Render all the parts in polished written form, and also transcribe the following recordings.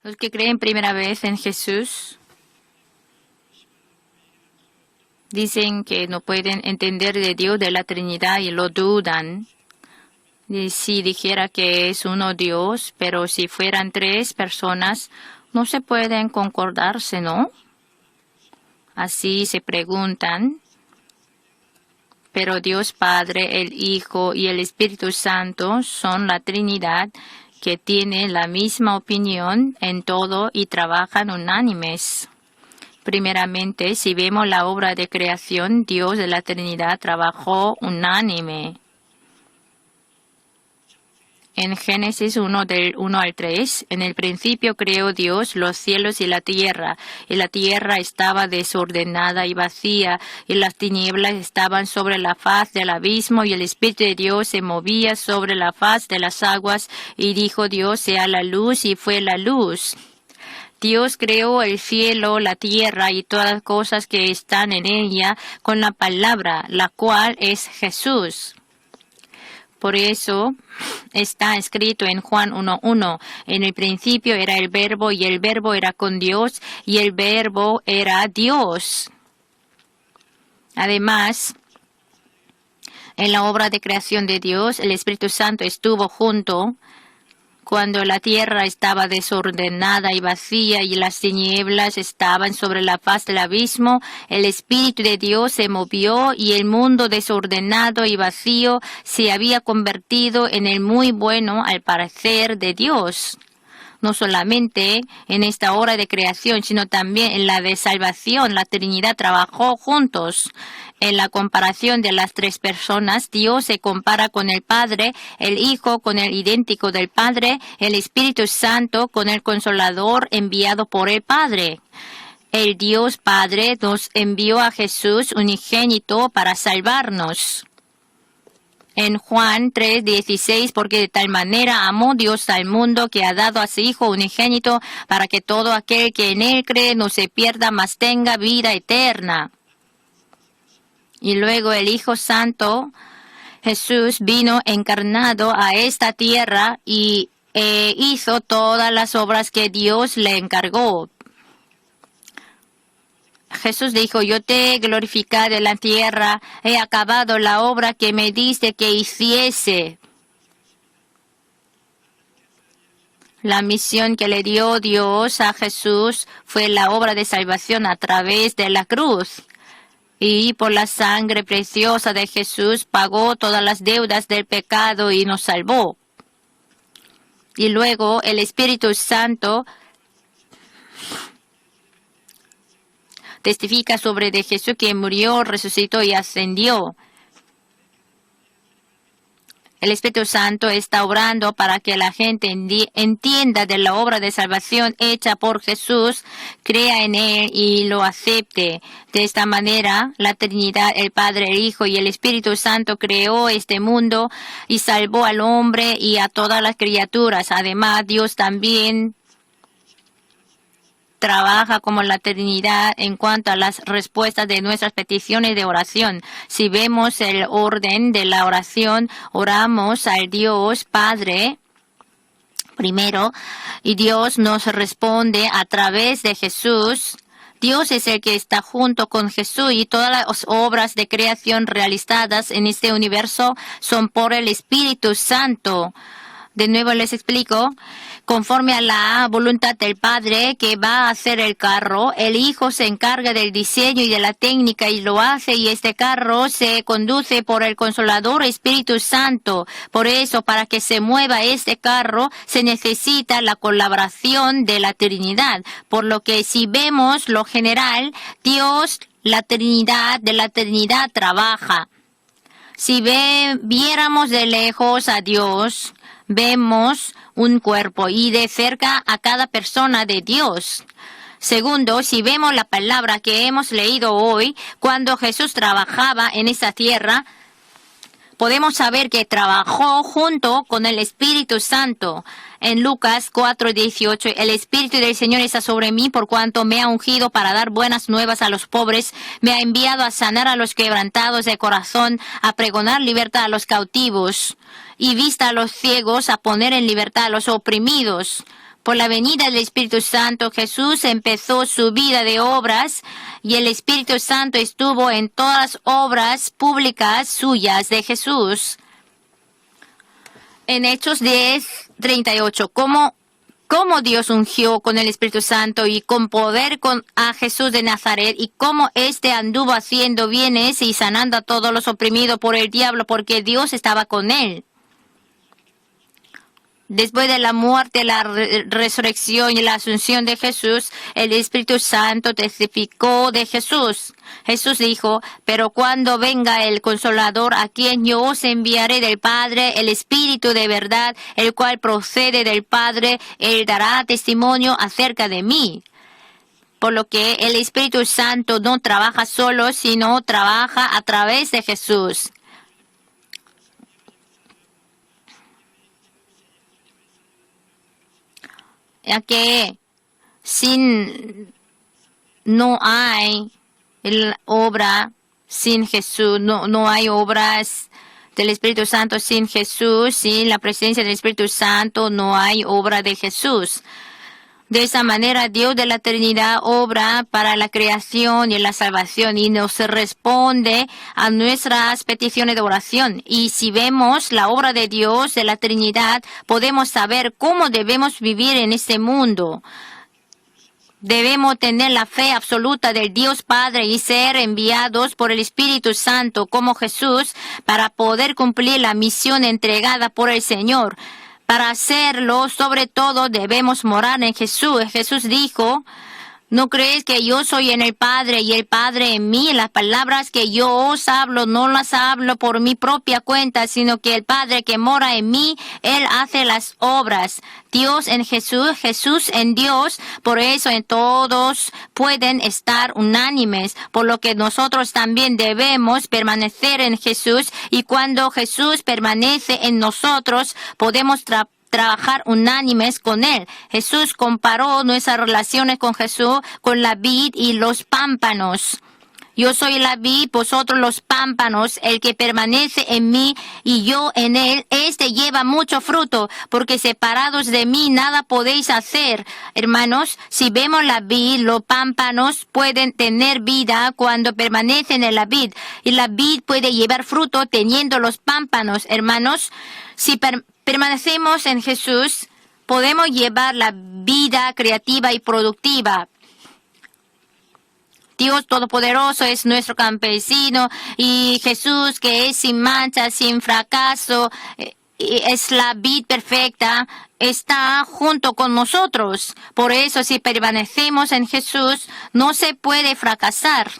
Los que creen primera vez en Jesús dicen que no pueden entender de Dios, de la Trinidad, y lo dudan. Y si dijera que es uno Dios, pero si fueran tres personas, no se pueden concordarse, ¿no? Así se preguntan. Pero Dios Padre, el Hijo y el Espíritu Santo son la Trinidad que tiene la misma opinión en todo y trabajan unánimes. Primeramente, si vemos la obra de creación, Dios de la Trinidad trabajó unánime. En Génesis 1, del 1 al 3, en el principio creó Dios los cielos y la tierra estaba desordenada y vacía, y las tinieblas estaban sobre la faz del abismo, y el Espíritu de Dios se movía sobre la faz de las aguas, y dijo Dios, sea la luz, y fue la luz. Dios creó el cielo, la tierra y todas las cosas que están en ella con la palabra, la cual es Jesús. Por eso está escrito en Juan 1:1, en el principio era el Verbo y el Verbo era con Dios y el Verbo era Dios. Además, en la obra de creación de Dios, el Espíritu Santo estuvo junto cuando la tierra estaba desordenada y vacía y las tinieblas estaban sobre la faz del abismo. El Espíritu de Dios se movió y el mundo desordenado y vacío se había convertido en el muy bueno al parecer de Dios. No solamente en esta obra de creación, sino también en la de salvación, la Trinidad trabajó juntos. En la comparación de las tres personas, Dios se compara con el Padre, el Hijo con el idéntico del Padre, el Espíritu Santo con el Consolador enviado por el Padre. El Dios Padre nos envió a Jesús unigénito para salvarnos. En Juan 3:16, porque de tal manera amó Dios al mundo que ha dado a su Hijo unigénito para que todo aquel que en él cree no se pierda, mas tenga vida eterna. Y luego el Hijo Santo, Jesús, vino encarnado a esta tierra y hizo todas las obras que Dios le encargó. Jesús dijo, yo te he glorificado en la tierra, he acabado la obra que me diste que hiciese. La misión que le dio Dios a Jesús fue la obra de salvación a través de la cruz. Y por la sangre preciosa de Jesús pagó todas las deudas del pecado y nos salvó. Y luego el Espíritu Santo testifica sobre de Jesús que murió, resucitó y ascendió. El Espíritu Santo está obrando para que la gente entienda de la obra de salvación hecha por Jesús, crea en Él y lo acepte. De esta manera, la Trinidad, el Padre, el Hijo y el Espíritu Santo creó este mundo y salvó al hombre y a todas las criaturas. Además, Dios también trabaja como la Trinidad en cuanto a las respuestas de nuestras peticiones de oración. Si vemos el orden de la oración, oramos al Dios Padre primero y Dios nos responde a través de Jesús. Dios es el que está junto con Jesús y todas las obras de creación realizadas en este universo son por el Espíritu Santo. De nuevo les explico. Conforme a la voluntad del Padre que va a hacer el carro, el Hijo se encarga del diseño y de la técnica y lo hace, y este carro se conduce por el Consolador Espíritu Santo. Por eso, para que se mueva este carro, se necesita la colaboración de la Trinidad. Por lo que si vemos lo general, Dios, la Trinidad, de la Trinidad trabaja. Si viéramos de lejos a Dios, vemos un cuerpo y de cerca a cada persona de Dios. Segundo, si vemos la palabra que hemos leído hoy, cuando Jesús trabajaba en esta tierra, podemos saber que trabajó junto con el Espíritu Santo. En Lucas 4:18, el Espíritu del Señor está sobre mí por cuanto me ha ungido para dar buenas nuevas a los pobres, me ha enviado a sanar a los quebrantados de corazón, a pregonar libertad a los cautivos y vista a los ciegos, a poner en libertad a los oprimidos. Por la venida del Espíritu Santo, Jesús empezó su vida de obras y el Espíritu Santo estuvo en todas las obras públicas suyas de Jesús. En Hechos 10:38, cómo Dios ungió con el Espíritu Santo y con poder a Jesús de Nazaret, y cómo éste anduvo haciendo bienes y sanando a todos los oprimidos por el diablo, porque Dios estaba con él. Después de la muerte, la resurrección y la asunción de Jesús, el Espíritu Santo testificó de Jesús. Jesús dijo, pero cuando venga el Consolador, a quien yo os enviaré del Padre, el Espíritu de verdad, el cual procede del Padre, él dará testimonio acerca de mí. Por lo que el Espíritu Santo no trabaja solo, sino trabaja a través de Jesús. Ya que no hay obra sin Jesús, no hay obras del Espíritu Santo sin Jesús, sin la presencia del Espíritu Santo no hay obra de Jesús. De esa manera, Dios de la Trinidad obra para la creación y la salvación y nos responde a nuestras peticiones de oración. Y si vemos la obra de Dios de la Trinidad, podemos saber cómo debemos vivir en este mundo. Debemos tener la fe absoluta del Dios Padre y ser enviados por el Espíritu Santo como Jesús para poder cumplir la misión entregada por el Señor. Para hacerlo, sobre todo, debemos morar en Jesús. Jesús dijo, ¿no crees que yo soy en el Padre y el Padre en mí? Las palabras que yo os hablo, no las hablo por mi propia cuenta, sino que el Padre que mora en mí, Él hace las obras. Dios en Jesús, Jesús en Dios, por eso en todos pueden estar unánimes, por lo que nosotros también debemos permanecer en Jesús, y cuando Jesús permanece en nosotros, podemos trabajar unánimes con Él. Jesús comparó nuestras relaciones con Jesús con la vid y los pámpanos. Yo soy la vid, vosotros los pámpanos. El que permanece en mí y yo en él, este lleva mucho fruto, porque separados de mí nada podéis hacer. Hermanos, si vemos la vid, los pámpanos pueden tener vida cuando permanecen en la vid, y la vid puede llevar fruto teniendo los pámpanos. Hermanos, si permanecemos en Jesús, podemos llevar la vida creativa y productiva. Dios Todopoderoso es nuestro campesino, y Jesús, que es sin mancha, sin fracaso, es la vid perfecta, está junto con nosotros. Por eso, si permanecemos en Jesús, no se puede fracasar.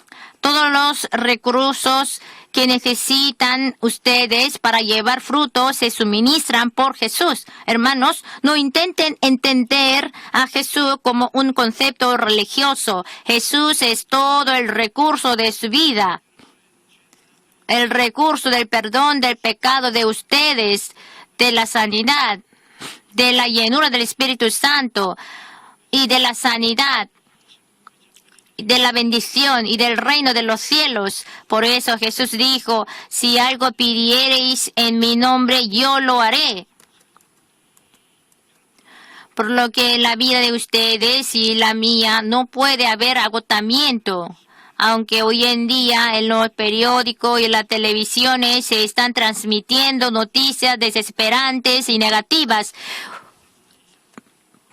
Todos los recursos que necesitan ustedes para llevar fruto se suministran por Jesús. Hermanos, no intenten entender a Jesús como un concepto religioso. Jesús es todo el recurso de su vida. El recurso del perdón del pecado de ustedes, de la sanidad, de la llenura del Espíritu Santo y de la sanidad, de la bendición y del reino de los cielos. Por eso Jesús dijo, si algo pidiereis en mi nombre, yo lo haré. Por lo que en la vida de ustedes y la mía no puede haber agotamiento. Aunque hoy en día en los periódicos y en las televisiones se están transmitiendo noticias desesperantes y negativas,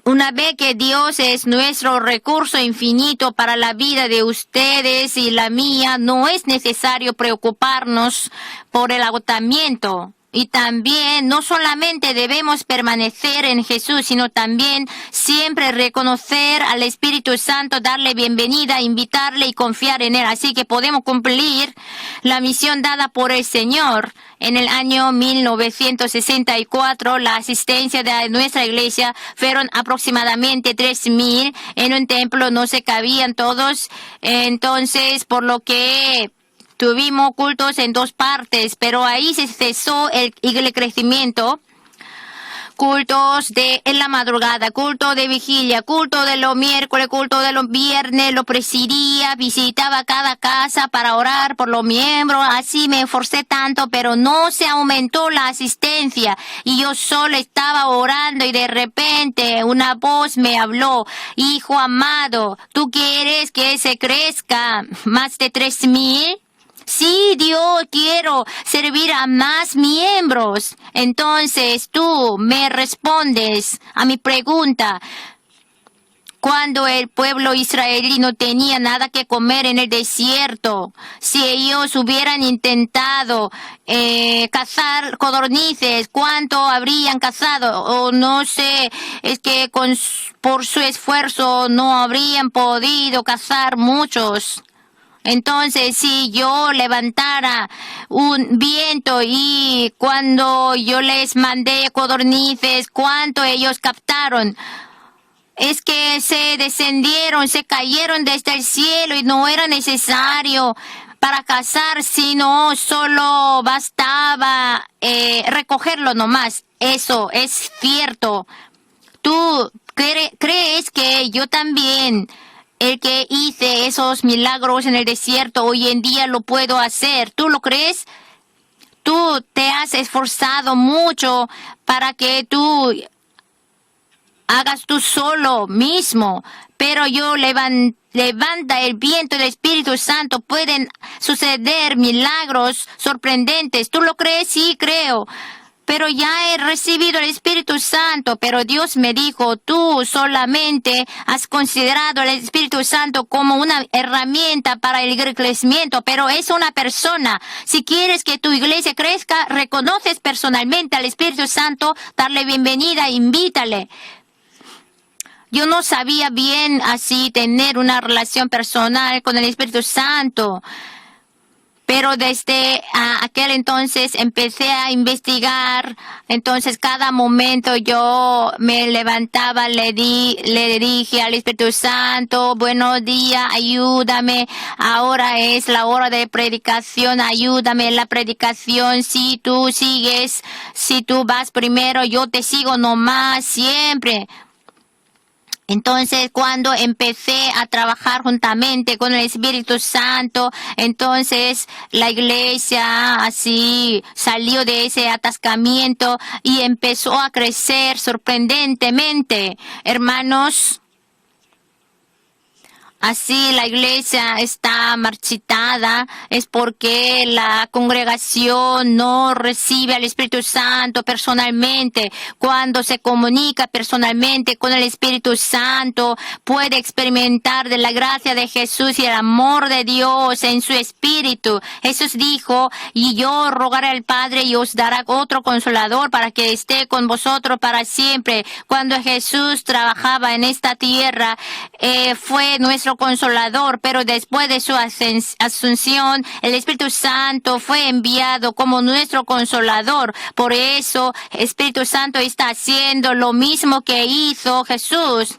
una vez que Dios es nuestro recurso infinito para la vida de ustedes y la mía, no es necesario preocuparnos por el agotamiento. Y también no solamente debemos permanecer en Jesús, sino también siempre reconocer al Espíritu Santo, darle bienvenida, invitarle y confiar en Él. Así que podemos cumplir la misión dada por el Señor. En el año 1964, la asistencia de nuestra iglesia fueron aproximadamente 3,000. En un templo no se cabían todos. Entonces, por lo que tuvimos cultos en 2 partes, pero ahí se cesó el crecimiento. cultos en la madrugada, culto de vigilia, culto de los miércoles, culto de los viernes, lo presidía, visitaba cada casa para orar por los miembros. Así me esforcé tanto, pero no se aumentó la asistencia y yo solo estaba orando y de repente una voz me habló: hijo amado, ¿tú quieres que se crezca más de 3,000? Sí, Dios, quiero servir a más miembros. Entonces tú me respondes a mi pregunta. Cuando el pueblo israelí no tenía nada que comer en el desierto, si ellos hubieran intentado cazar codornices, ¿cuánto habrían cazado? O no sé, es que por su esfuerzo no habrían podido cazar muchos. Entonces, si yo levantara un viento y cuando yo les mandé codornices, ¿cuánto ellos captaron? Es que se descendieron, se cayeron desde el cielo y no era necesario para cazar, sino solo bastaba recogerlo nomás. Eso es cierto. ¿Tú crees que yo también, el que hice esos milagros en el desierto, hoy en día lo puedo hacer? ¿Tú lo crees? Tú te has esforzado mucho para que tú hagas tú solo mismo, pero yo levanta el viento del Espíritu Santo. Pueden suceder milagros sorprendentes. ¿Tú lo crees? Sí, creo. Pero ya he recibido el Espíritu Santo, pero Dios me dijo: tú solamente has considerado el Espíritu Santo como una herramienta para el crecimiento, pero es una persona. Si quieres que tu iglesia crezca, reconoces personalmente al Espíritu Santo, darle bienvenida, invítale. Yo no sabía bien así tener una relación personal con el Espíritu Santo. Pero desde aquel entonces empecé a investigar. Entonces cada momento yo me levantaba, le dije al Espíritu Santo: buenos días, ayúdame. Ahora es la hora de predicación, ayúdame en la predicación. Si tú sigues, si tú vas primero, yo te sigo nomás, siempre. Entonces, cuando empecé a trabajar juntamente con el Espíritu Santo, entonces la iglesia así salió de ese atascamiento y empezó a crecer sorprendentemente. Hermanos, así la iglesia está marchitada, es porque la congregación no recibe al Espíritu Santo personalmente. Cuando se comunica personalmente con el Espíritu Santo, puede experimentar de la gracia de Jesús y el amor de Dios en su espíritu. Jesús dijo: y yo rogaré al Padre y os dará otro consolador para que esté con vosotros para siempre. Cuando Jesús trabajaba en esta tierra, fue nuestro consolador, pero después de su asunción, el Espíritu Santo fue enviado como nuestro consolador. Por eso, el Espíritu Santo está haciendo lo mismo que hizo Jesús.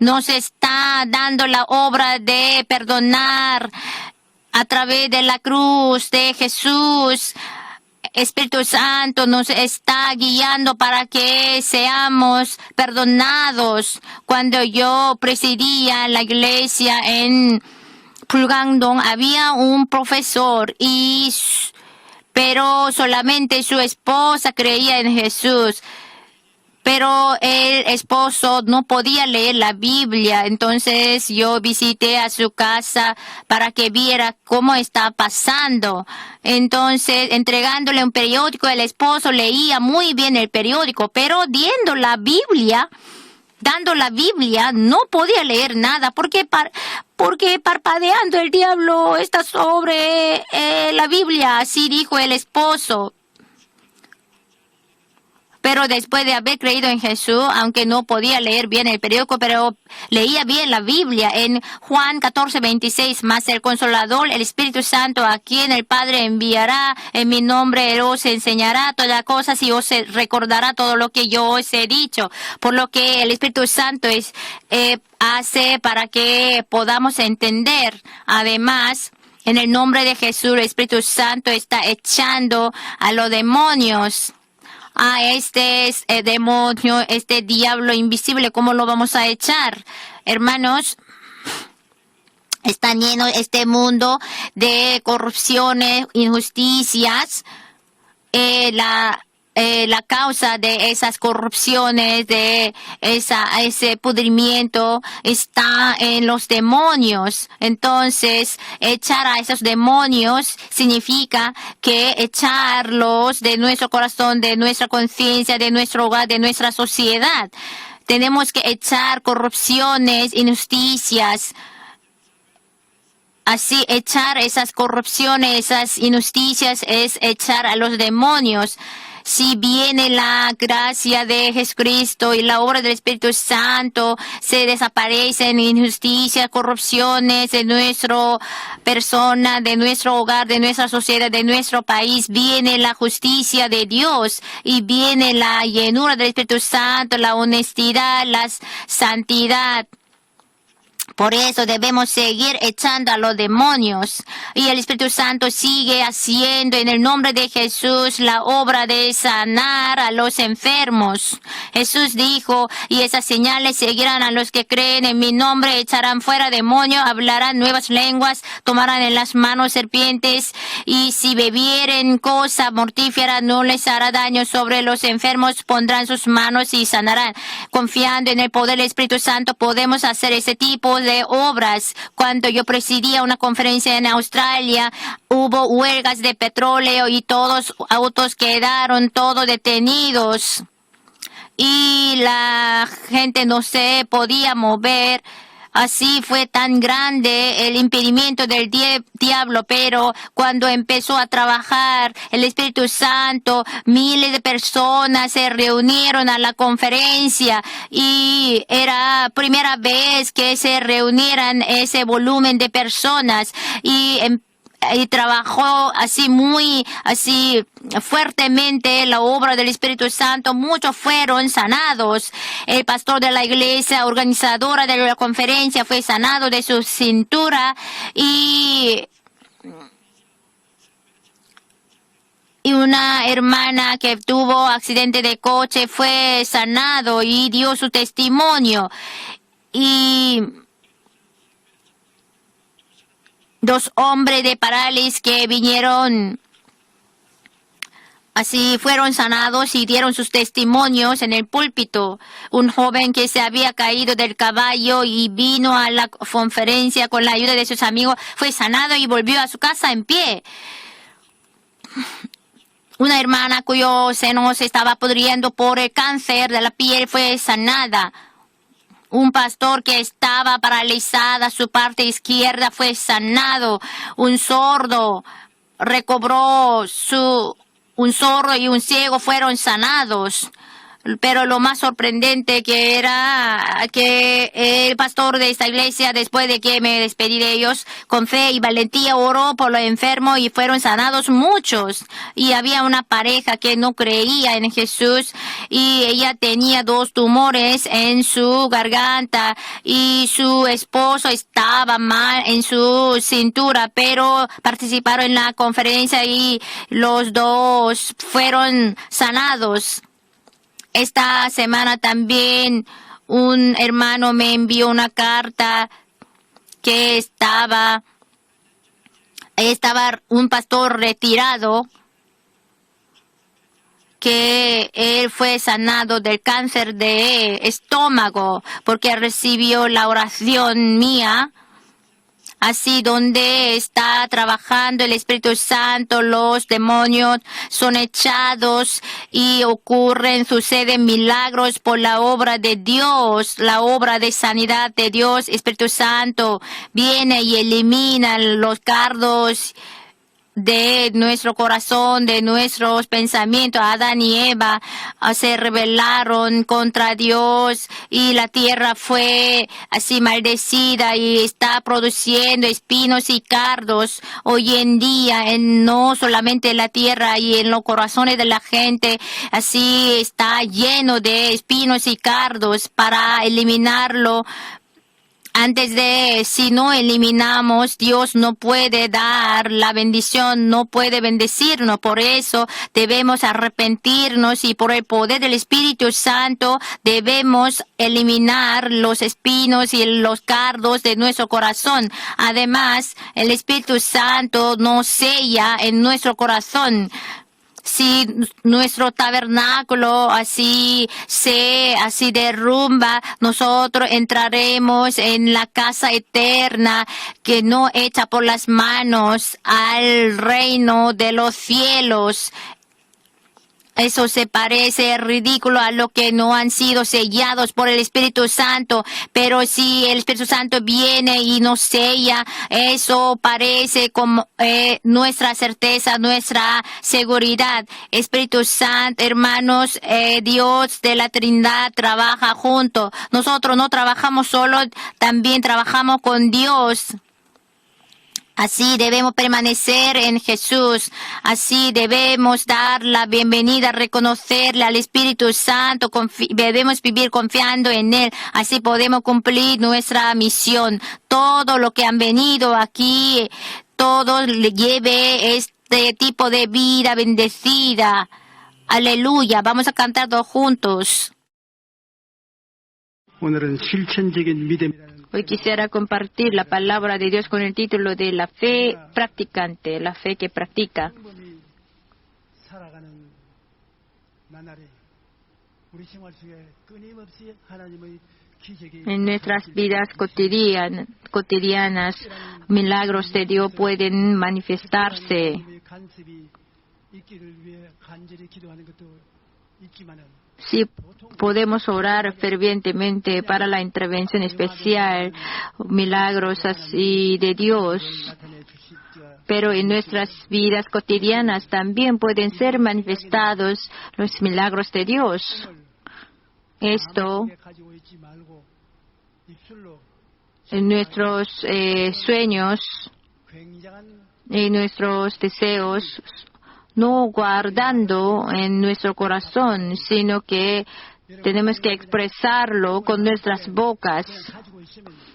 Nos está dando la obra de perdonar a través de la cruz de Jesús. Espíritu Santo nos está guiando para que seamos perdonados. Cuando yo presidía la iglesia en Pulgangdong, había un profesor pero solamente su esposa creía en Jesús. Pero el esposo no podía leer la Biblia. Entonces yo visité a su casa para que viera cómo está pasando. Entonces, entregándole un periódico, el esposo leía muy bien el periódico, pero dando la Biblia, no podía leer nada, porque parpadeando el diablo está sobre la Biblia. Así dijo el esposo. Pero después de haber creído en Jesús, aunque no podía leer bien el periódico, pero leía bien la Biblia. En Juan 14:26, más el Consolador, el Espíritu Santo, a quien el Padre enviará en mi nombre, Él os enseñará todas las cosas y os recordará todo lo que yo os he dicho. Por lo que el Espíritu Santo hace para que podamos entender. Además, en el nombre de Jesús, el Espíritu Santo está echando a los demonios. a este demonio, este diablo invisible, ¿cómo lo vamos a echar? Hermanos, está lleno este mundo de corrupciones, injusticias. La causa de esas corrupciones, de ese pudrimiento, está en los demonios. Entonces, echar a esos demonios significa que echarlos de nuestro corazón, de nuestra conciencia, de nuestro hogar, de nuestra sociedad. Tenemos que echar corrupciones, injusticias. Así, echar esas corrupciones, esas injusticias, es echar a los demonios. Si viene la gracia de Jesucristo y la obra del Espíritu Santo, se desaparecen injusticias, corrupciones de nuestra persona, de nuestro hogar, de nuestra sociedad, de nuestro país. Viene la justicia de Dios y viene la llenura del Espíritu Santo, la honestidad, la santidad. Por eso debemos seguir echando a los demonios. Y el Espíritu Santo sigue haciendo en el nombre de Jesús la obra de sanar a los enfermos. Jesús dijo, y esas señales seguirán a los que creen en mi nombre, echarán fuera demonios, hablarán nuevas lenguas, tomarán en las manos serpientes, y si bebieren cosa mortífera no les hará daño. Sobre los enfermos pondrán sus manos y sanarán. Confiando en el poder del Espíritu Santo podemos hacer ese tipo de obras. Cuando yo presidía una conferencia en Australia, hubo huelgas de petróleo y todos los autos quedaron todos detenidos y la gente no se podía mover. Así fue tan grande el impedimento del diablo, pero cuando empezó a trabajar el Espíritu Santo, miles de personas se reunieron a la conferencia y era primera vez que se reunieran ese volumen de personas y trabajó así fuertemente la obra del Espíritu Santo. Muchos fueron sanados. El pastor de la iglesia organizadora de la conferencia fue sanado de su cintura y una hermana que tuvo accidente de coche fue sanado y dio su testimonio. Y 2 hombres de parálisis que vinieron, así fueron sanados y dieron sus testimonios en el púlpito. Un joven que se había caído del caballo y vino a la conferencia con la ayuda de sus amigos, fue sanado y volvió a su casa en pie. Una hermana cuyo seno se estaba pudriendo por el cáncer de la piel fue sanada. Un pastor que estaba paralizada, su parte izquierda fue sanado. Un sordo recobró un sordo y un ciego fueron sanados. Pero lo más sorprendente que era que el pastor de esta iglesia, después de que me despedí de ellos, con fe y valentía oró por los enfermos y fueron sanados muchos. Y había una pareja que no creía en Jesús y ella tenía 2 tumores en su garganta y su esposo estaba mal en su cintura, pero participaron en la conferencia y los 2 fueron sanados. Esta semana también un hermano me envió una carta que estaba un pastor retirado que él fue sanado del cáncer de estómago porque recibió la oración mía. Así donde está trabajando el Espíritu Santo, los demonios son echados y suceden milagros por la obra de Dios, la obra de sanidad de Dios. Espíritu Santo viene y elimina los cardos de nuestro corazón, de nuestros pensamientos. Adán y Eva se rebelaron contra Dios y la tierra fue así maldecida y está produciendo espinos y cardos hoy en día, no solamente en la tierra y en los corazones de la gente. Así está lleno de espinos y cardos. Para eliminarlo si no eliminamos, Dios no puede dar la bendición, no puede bendecirnos. Por eso debemos arrepentirnos y por el poder del Espíritu Santo debemos eliminar los espinos y los cardos de nuestro corazón. Además, el Espíritu Santo nos sella en nuestro corazón. Si nuestro tabernáculo así derrumba, nosotros entraremos en la casa eterna que no hecha por las manos al reino de los cielos. Eso se parece ridículo a lo que no han sido sellados por el Espíritu Santo, pero si el Espíritu Santo viene y nos sella, eso parece como nuestra certeza, nuestra seguridad. Espíritu Santo, hermanos, Dios de la Trinidad trabaja junto. Nosotros no trabajamos solo, también trabajamos con Dios. Así debemos permanecer en Jesús. Así debemos dar la bienvenida, reconocerle al Espíritu Santo. Debemos vivir confiando en Él. Así podemos cumplir nuestra misión. Todo lo que han venido aquí, todo le lleve este tipo de vida bendecida. Aleluya. Vamos a cantar todos juntos. 오늘은 실천적인 믿음이라는 Hoy quisiera compartir la palabra de Dios con el título de la fe practicante, la fe que practica. 충분히 살아가는 나날에 우리 생활 속에 끊임없이 하나님의 기적이 En nuestras vidas cotidianas, milagros de Dios pueden manifestarse. 하나님의 간섭이 있기를 위해 간절히 기도하는 것도 있지만은 Sí, podemos orar fervientemente para la intervención especial, milagros así de Dios, pero en nuestras vidas cotidianas también pueden ser manifestados los milagros de Dios. Esto en nuestros sueños, en nuestros deseos, no guardando en nuestro corazón, sino que tenemos que expresarlo con nuestras bocas.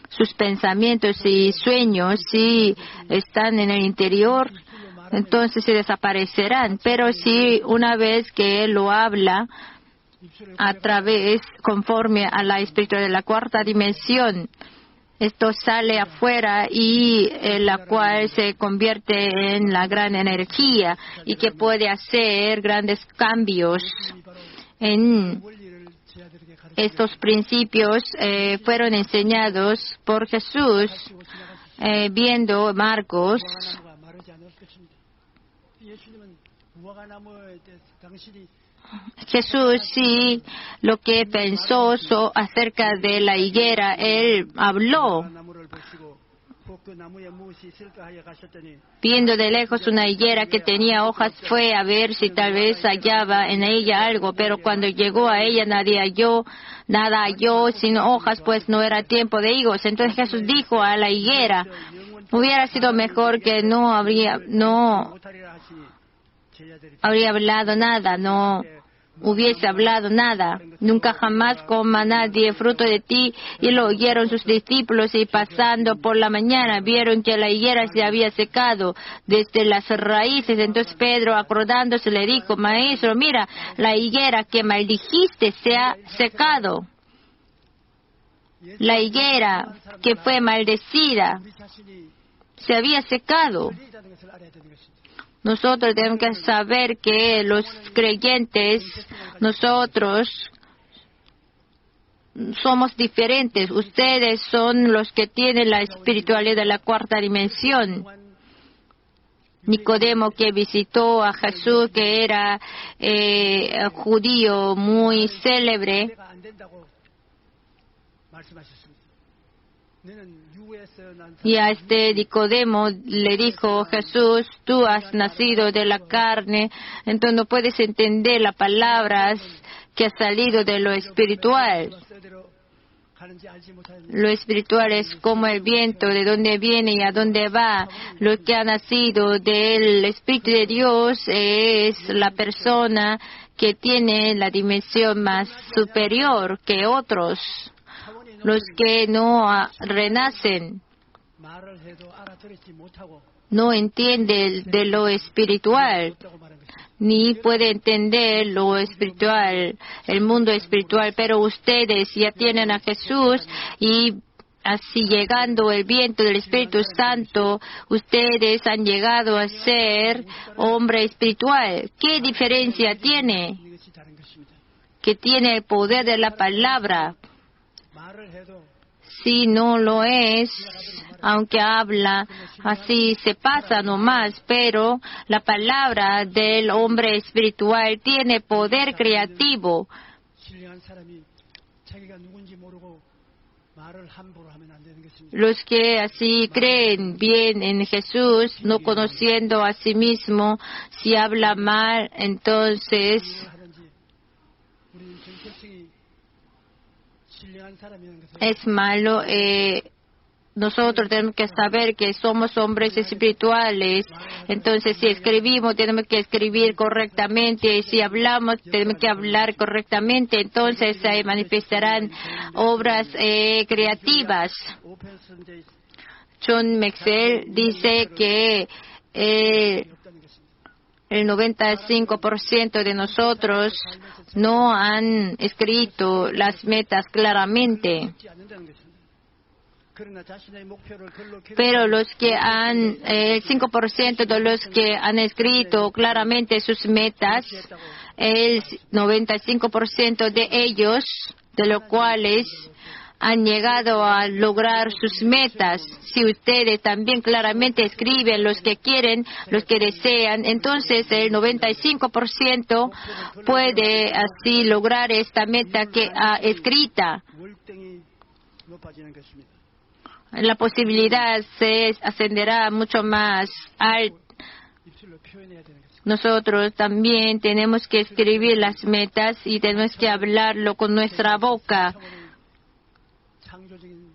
Sus pensamientos y sueños, si están en el interior, entonces se desaparecerán. Pero si una vez que Él lo habla, conforme a la espiritualidad de la cuarta dimensión, esto sale afuera y la cual se convierte en la gran energía y que puede hacer grandes cambios. En estos principios fueron enseñados por Jesús viendo Marcos. Jesús sí, lo que pensó acerca de la higuera, Él habló. Viendo de lejos una higuera que tenía hojas, fue a ver si tal vez hallaba en ella algo, pero cuando llegó a ella nada halló sin hojas, pues no era tiempo de higos. Entonces Jesús dijo a la higuera, hubiera sido mejor que no habría hablado nada, no hubiese hablado nada. Nunca jamás coma nadie fruto de ti. Y lo oyeron sus discípulos, y pasando por la mañana vieron que la higuera se había secado desde las raíces. Entonces Pedro, acordándose, le dijo, Maestro, mira, la higuera que maldijiste se ha secado. La higuera que fue maldecida se había secado. Nosotros tenemos que saber que los creyentes, nosotros somos diferentes. Ustedes son los que tienen la espiritualidad de la cuarta dimensión. Nicodemo, que visitó a Jesús, que era judío muy célebre, y a Nicodemo le dijo Jesús, tú has nacido de la carne, entonces no puedes entender las palabras que ha salido de lo espiritual. Lo espiritual es como el viento, de dónde viene y a dónde va. Lo que ha nacido del Espíritu de Dios es la persona que tiene la dimensión más superior que otros. los que no renacen, 말을 해도 알아들지 못하고 no entienden de lo espiritual, 없다고 말한 것입니다. ni puede entender lo espiritual, el mundo espiritual, pero ustedes ya tienen a Jesús y así llegando el viento del Espíritu Santo, ustedes han llegado a ser hombre espiritual. ¿Qué diferencia tiene? 이것이 다른 것입니다. Que tiene el poder de la palabra. 말을 해도 Si no lo es, aunque habla, así se pasa nomás, pero la palabra del hombre espiritual tiene poder creativo. 신령한 사람이 자기가 누군지 모르고 말을 함부로 하면 안 되는 것입니다. Los que así creen bien en Jesús, no conociendo a sí mismo, si habla mal, entonces 무엇을 하든지 우리 정체성이 신령한 사람이라는 것을 es malo. Nosotros tenemos que saber que somos hombres espirituales. Entonces, si escribimos, tenemos que escribir correctamente. Si hablamos, tenemos que hablar correctamente. Entonces, se manifestarán obras creativas. 오pen 선제 John Maxwell dice que 없다는 것입니다. el 95% de nosotros no han escrito las metas claramente. 쉽지 않는다는 것입니다. 그러나 자신의 목표를 글로 Pero los que han, el 5% de los que han escrito claramente sus metas, el 95% de ellos, de los cuales han llegado a lograr sus metas. Si ustedes también claramente escriben los que quieren, los que desean, entonces el 95% puede así lograr esta meta que ha escrita. 월등히 높아지는 것입니다. La posibilidad se ascenderá mucho más alto. 입술로 표현해야 되는 것입니다. Nosotros también tenemos que escribir las metas y tenemos que hablarlo con nuestra boca. 창조적인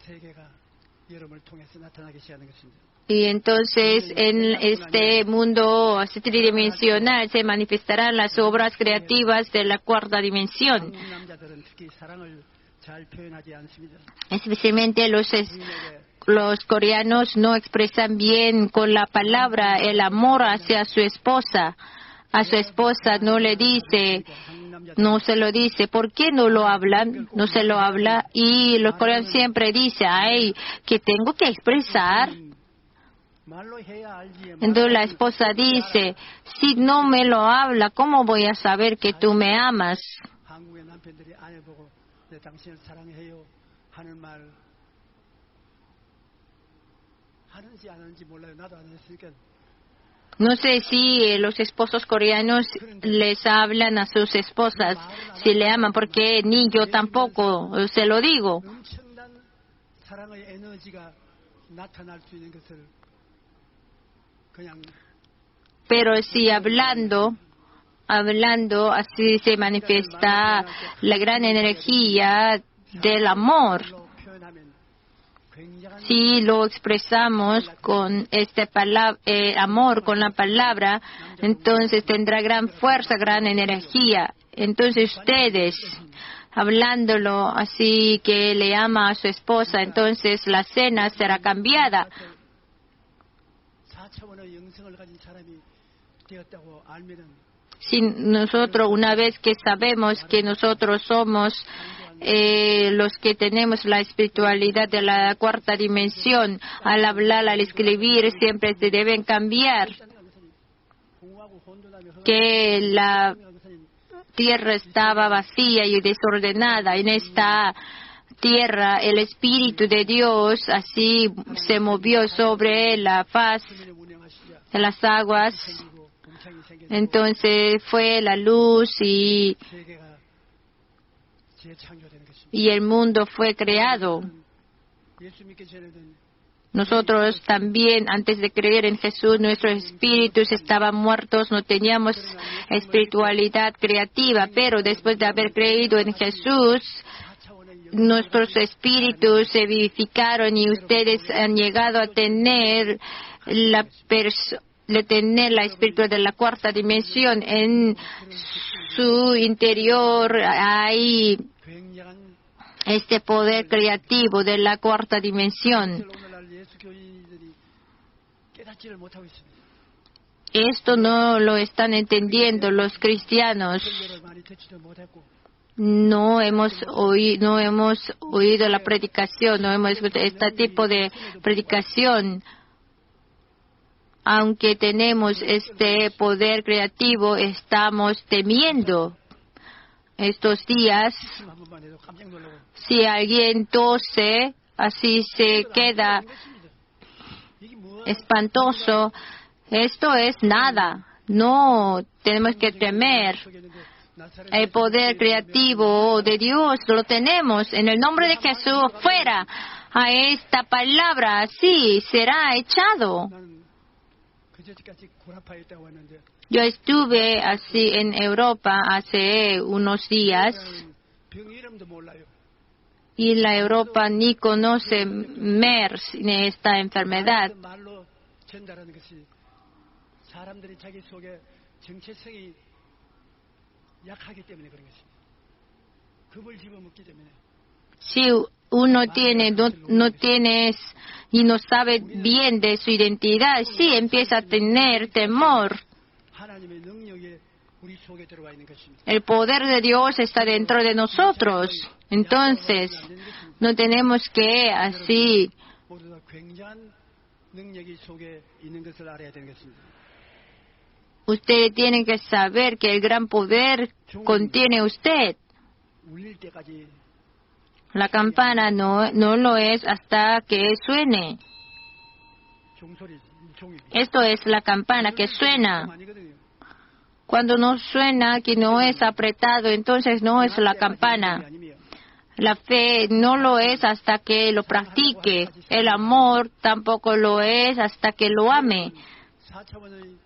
세계가 여러분을 통해서 나타나기 시작하는 것입니다. Y entonces en este mundo tridimensional se manifestarán las obras creativas de la cuarta dimensión. 한국 남자들은 특히 사랑을 잘 표현하지 않습니다. Especialmente los coreanos no expresan bien con la palabra el amor hacia su esposa. A su esposa no le dice, no se lo dice. ¿Por qué no lo hablan? No se lo habla. Y los coreanos siempre dicen, ay, que tengo que expresar. 말로 해야 알지. Entonces la esposa dice, si no me lo habla, ¿cómo voy a saber que tú me amas? 한국의 남편들이 아내 보고 내 당신을 사랑해요 하는 말 하는지 안 하는지 몰라요. 나도 안 했으니까. No sé si los esposos coreanos les hablan a sus esposas, si le aman, porque ni yo tampoco se lo digo. 엄청난 사랑의 에너지가 나타날 수 있는 것을 그냥 Pero si hablando, así se manifiesta la gran energía del amor. 표현하면 굉장한 Si lo expresamos con este amor, con la palabra, entonces tendrá gran fuerza, gran energía. Entonces ustedes, hablándolo así que le ama a su esposa, entonces la cena será cambiada. 4차원의 영성을 가진 사람이 되었다고 알면은 Si nosotros, una vez que sabemos que nosotros somos los que tenemos la espiritualidad de la cuarta dimensión, al hablar, al escribir, siempre se deben cambiar. 공허하고 혼돈하며 Que la tierra estaba vacía y desordenada. En esta tierra el Espíritu de Dios así se movió sobre la faz 운행하시자 de las aguas. 그리고 공창이 생겨 Entonces fue la luz 세계가 재창조되는 것입니다. y el mundo fue creado. 예수 믿기 전에는 Nosotros también, antes de creer en Jesús, nuestros espíritus estaban muertos, no teníamos espiritualidad creativa, pero después de haber creído en Jesús, 4차원의 nuestros espíritus se vivificaron y ustedes han llegado a tener tener la espiritualidad de la cuarta dimensión. En su interior hay 굉장한 este poder creativo de la cuarta dimensión. 오늘날 예수교인들이 깨닫지를 못하고 있습니다. Esto no lo están entendiendo los cristianos. 설교를 많이 듣지도 못했고 No hemos oído la predicación, no hemos escuchado este tipo de predicación. Aunque tenemos este poder creativo, estamos temiendo. Estos días, 침 한 번만 해도 깜짝 놀라고 si alguien tose, así se queda 이게 뭐 espantoso. Esto es nada. No tenemos que temer. El poder creativo de Dios lo tenemos. En el nombre de Jesús, fuera a esta palabra, así será echado. 나는 그저께까지 구라파에 있다고 했는데 Yo estuve así en Europa hace unos días 병 이름도 몰라요. y la Europa ni conoce MERS ni esta enfermedad. 말로 전달하는 것이 사람들이 자기 속에 정체성이 약하기 때문에 그런 것입니다. 겁을 집어먹기 때문에 Si uno no tiene y no sabe bien de su identidad, sí empieza a tener temor. 하나님의 능력이 우리 속에 들어와 있는 것입니다. El poder de Dios está dentro de nosotros. Entonces, no tenemos que así 모두 다 굉장한 능력이 속에 있는 것을 알아야 되는 것입니다. ustedes tienen que saber que el gran poder contiene usted. 울릴 때까지 La campana no lo es hasta que suene. 종소리, 종이. Esto es la campana que suena. 아니거든요. Cuando no suena, que no es apretado, entonces no es la campana. La fe no lo es hasta que lo practique. El amor tampoco lo es hasta que lo ame. 4차원의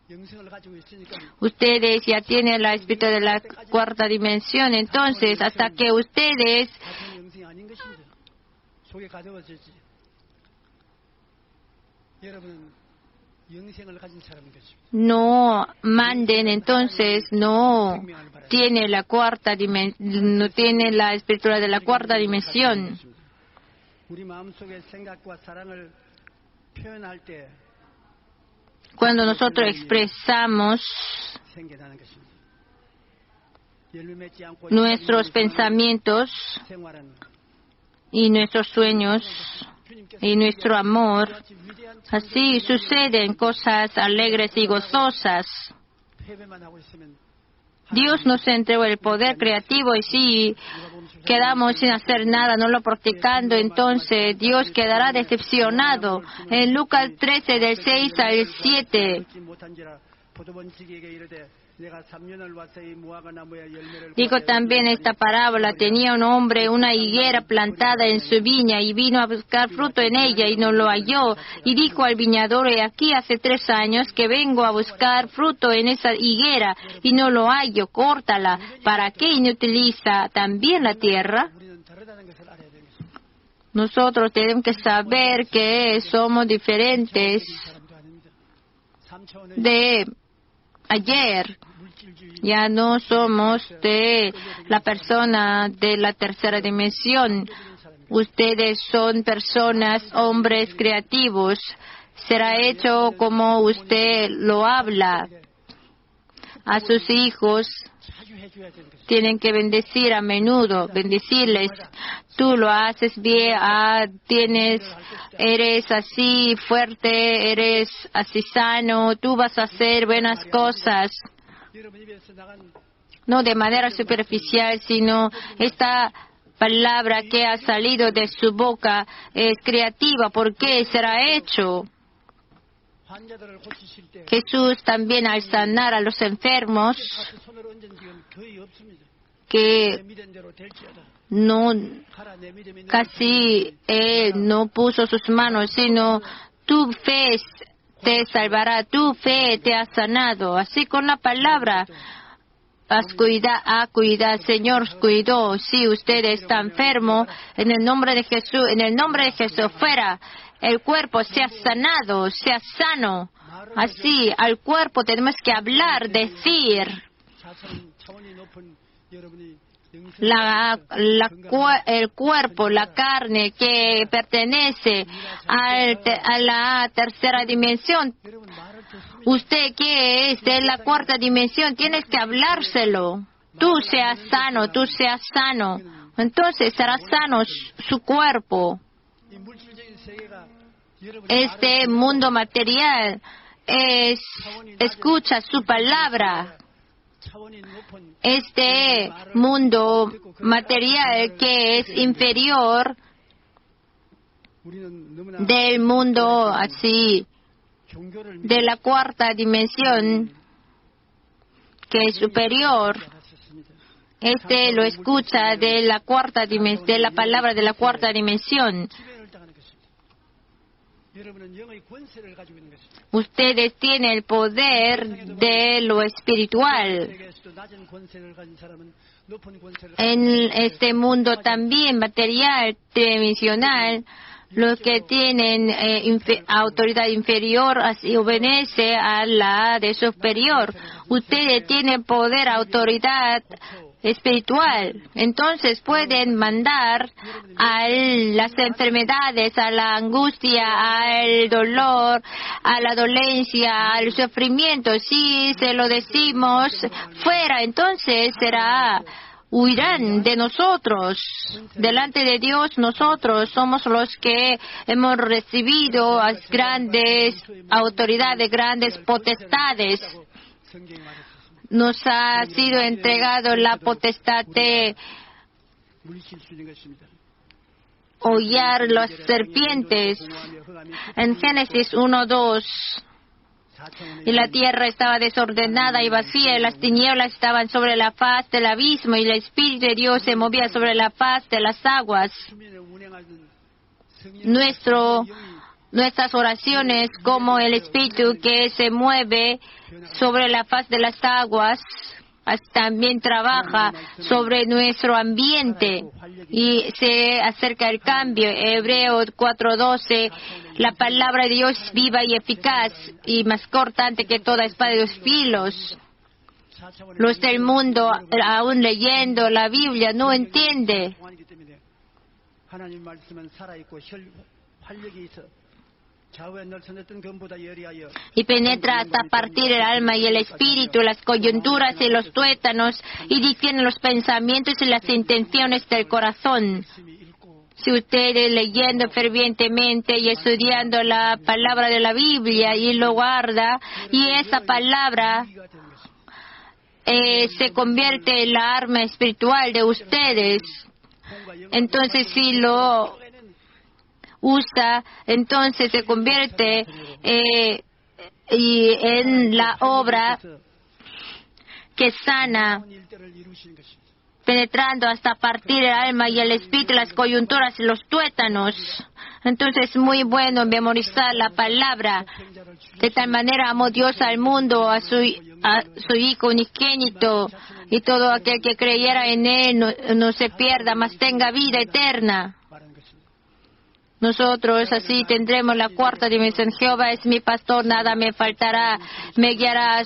영성을 가지고 있으니까 Ustedes ya tienen la espíritu de la cuarta dimensión, entonces hasta que ustedes 4차원 영성이 아닌 것입니다. 속에 가져와졌지. 여러분은 영생을 가진 사람인 것입니다. no manden, entonces no tiene la cuarta no tiene la espiritualidad de la cuarta dimensión. 우리 마음속의 생각과 사랑을 표현할 때 Cuando nosotros expresamos 생겨나는 것입니다. 열매 맺지 않고 nuestros pensamientos 생활은 y nuestros sueños y nuestro amor, 위대한 así suceden cosas alegres y gozosas. 패배만 하고 있으면 Dios nos entregó el poder creativo y si quedamos sin hacer nada, no lo practicando, entonces Dios quedará decepcionado. En Lucas 13, del 6 al 7, digo también esta parábola, tenía un hombre una higuera plantada en su viña y vino a buscar fruto en ella y no lo halló. Y dijo al viñador, he aquí hace 3 años que vengo a buscar fruto en esa higuera y no lo hallo, córtala. ¿Para qué inutiliza también la tierra? Nosotros tenemos que saber que somos diferentes de ayer. Ya no somos de la persona de la tercera dimensión. Ustedes son personas, hombres creativos. Será hecho como usted lo habla. A sus hijos tienen que bendecir a menudo, bendecirles. Tú lo haces bien, eres así fuerte, eres así sano, tú vas a hacer buenas cosas. No de manera superficial, sino esta palabra que ha salido de su boca es creativa. ¿Por qué será hecho? Jesús también al sanar a los enfermos, que no casi no puso sus manos, sino tu fe te salvará, tu fe te ha sanado. Así con la palabra, cuidar, Señor cuidó. Si usted está enfermo, en el nombre de Jesús, fuera. El cuerpo sea sanado, sea sano. Así, al cuerpo tenemos que hablar, decir. el cuerpo, la carne que pertenece a la tercera dimensión. Usted que es de la cuarta dimensión, tienes que hablárselo. Tú seas sano, tú seas sano. Entonces será sano su cuerpo. Este mundo material escucha su palabra. Este mundo material que es inferior del mundo así, de la cuarta dimensión, que es superior, este lo escucha de la cuarta dimensión, de la palabra de la cuarta dimensión. Ustedes tienen el poder de lo espiritual. En este mundo también material, tridimensional, los que tienen autoridad inferior así obedece a la de superior. Ustedes tienen poder, autoridad espiritual. Entonces pueden mandar a las enfermedades, a la angustia, al dolor, a la dolencia, al sufrimiento. Si se lo decimos fuera, entonces huirán de nosotros. Delante de Dios, nosotros somos los que hemos recibido las grandes autoridades, grandes potestades. Nos ha sido entregado la potestad de hollar las serpientes. En Génesis 1:2. Y la tierra estaba desordenada y vacía, y las tinieblas estaban sobre la faz del abismo, y el Espíritu de Dios se movía sobre la faz de las aguas. Nuestras oraciones, como el Espíritu que se mueve sobre la faz de las aguas, también trabaja sobre nuestro ambiente y se acerca el cambio. Hebreos 4:12, la palabra de Dios es viva y eficaz y más cortante que toda espada de 2 filos. Los del mundo, aún leyendo la Biblia, no entienden. Y penetra hasta partir el alma y el espíritu, las coyunturas y los tuétanos, y discierne los pensamientos y las intenciones del corazón. Si ustedes leyendo fervientemente y estudiando la palabra de la Biblia y lo guarda, y esa palabra se convierte en la arma espiritual de ustedes, entonces si lo usa, entonces se convierte en la obra que sana, penetrando hasta partir el alma y el espíritu, las coyunturas y los tuétanos. Entonces es muy bueno memorizar la palabra. De tal manera amó Dios al mundo, a su Hijo unigénito, y todo aquel que creyera en Él no se pierda, mas tenga vida eterna. Nosotros así tendremos la cuarta dimensión. Jehová es mi pastor, nada me faltará. Me guiará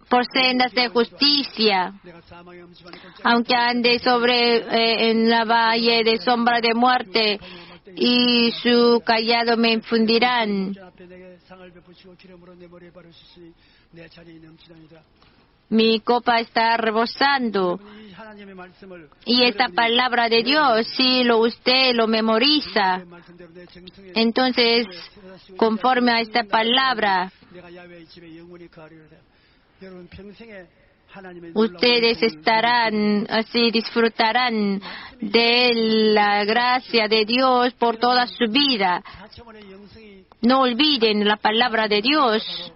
por sendas de justicia. Aunque ande en la valle de sombra de muerte, y su callado me infundirán. Mi copa está rebosando. Y esta palabra de Dios, si usted lo memoriza, entonces, conforme a esta palabra, ustedes disfrutarán de la gracia de Dios por toda su vida. No olviden la palabra de Dios.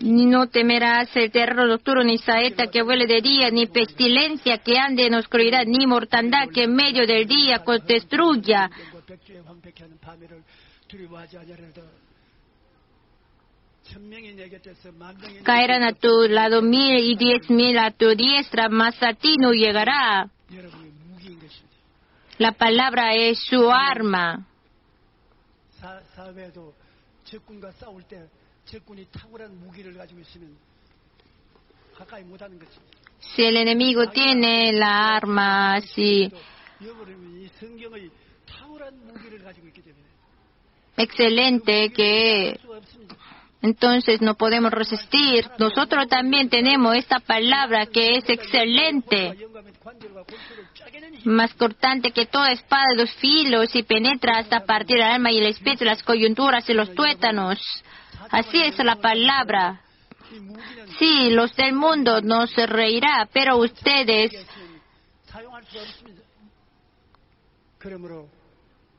No temerás el terror nocturno, ni saeta que vuele de día, ni pestilencia que ande en oscuridad, ni mortandad que en medio del día destruya. 두려워하지 아니하리로다. 천명이 내 곁에서 만명이 Caerán a tu lado 1000 y 10,000 a tu diestra, mas a ti no llegará. 여러분의 무기인 것입니다. La palabra es su arma. 사회에도 적군과 싸울 때 적군이 탁월한 무기를 가지고 있으면 가까이 못하는 것입니다. Si el enemigo tiene la arma, si 여러분이 이 성경의 탁월한 무기를 가지고 있기 때문에 excelente, que 할 수가 없습니다. entonces no podemos resistir. Nosotros también tenemos esta palabra que es excelente, 영감의 관절과 골수를 짜게는 힘. más cortante que toda espada de dos filos y penetra hasta partir el alma y el espíritu, las coyunturas y los tuétanos. Así es la palabra. 이 무기는 Sí, los del mundo no se reirá, pero ustedes 사용할 수가 없습니다. 그러므로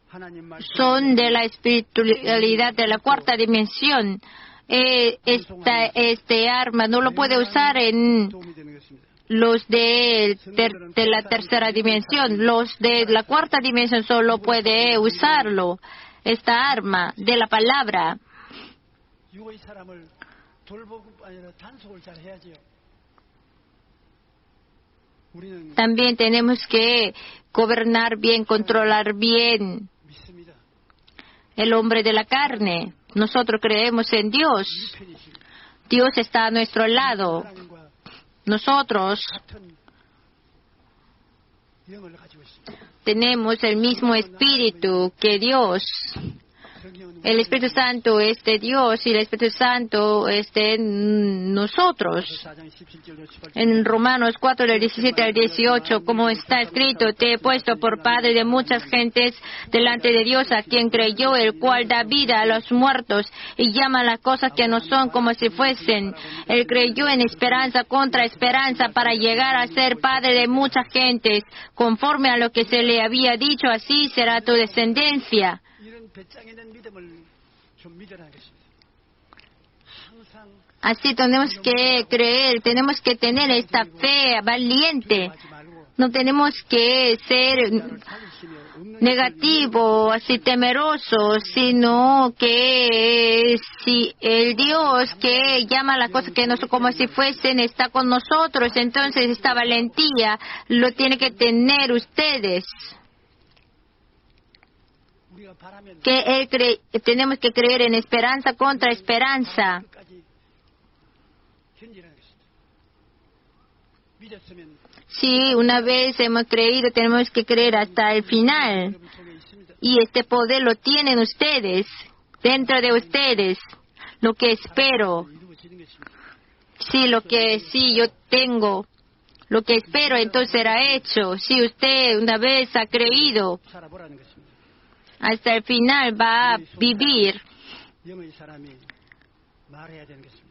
하나님 말씀 son de la espiritualidad de la cuarta dimensión. Este arma no lo puede usar en 도움이 되는 것입니다. los de la tercera dimensión. Los de la cuarta dimensión solo puede usarlo, esta arma de la palabra. 육의 사람을 돌보고 아니라 단속을 잘 해야지요. 우리는 También tenemos que gobernar bien, controlar bien 믿습니다. el hombre de la carne. Nosotros creemos en Dios. 편이십니다. Dios está a nuestro lado. 하나님과 Nosotros 같은 영을 가지고 있습니다. tenemos el mismo espíritu que Dios. 성경은 El Espíritu Santo es de Dios y el Espíritu Santo es de nosotros. 4장 17절로 18절 En Romanos 4, del 17 al 18, como está escrito, te he puesto por padre de muchas gentes delante de Dios, a quien creyó, el cual da vida a los muertos y llama las cosas que no son como si fuesen. Él creyó en esperanza contra esperanza para llegar a ser padre de muchas gentes, conforme a lo que se le había dicho, así será tu descendencia. 이런 배짱 있는 믿음을 좀 믿으라는 것입니다. 항상 Así tenemos que creer, tenemos que tener esta fe valiente. 하지 말고 No tenemos que ser 살리시며 없는 negativos, así temerosos, sino que si el Dios que llama a las cosas que no son como si fuesen está con nosotros, entonces esta valentía lo tiene que tener ustedes. 우리가 바라면 Que tenemos que creer en esperanza contra esperanza. 끝까지 견디라는 것입니다. 믿었으면 Si una vez hemos creído, tenemos que creer hasta el final. 여러분 속에 있습니다. Y este poder lo tienen ustedes, dentro de ustedes. Lo que espero, 이루어지는 것입니다. si yo tengo, lo que espero entonces será hecho. Si usted una vez ha creído, 살아보라는 것입니다. hasta el final va a vivir. 영의 사람이 말해야 되는 것입니다.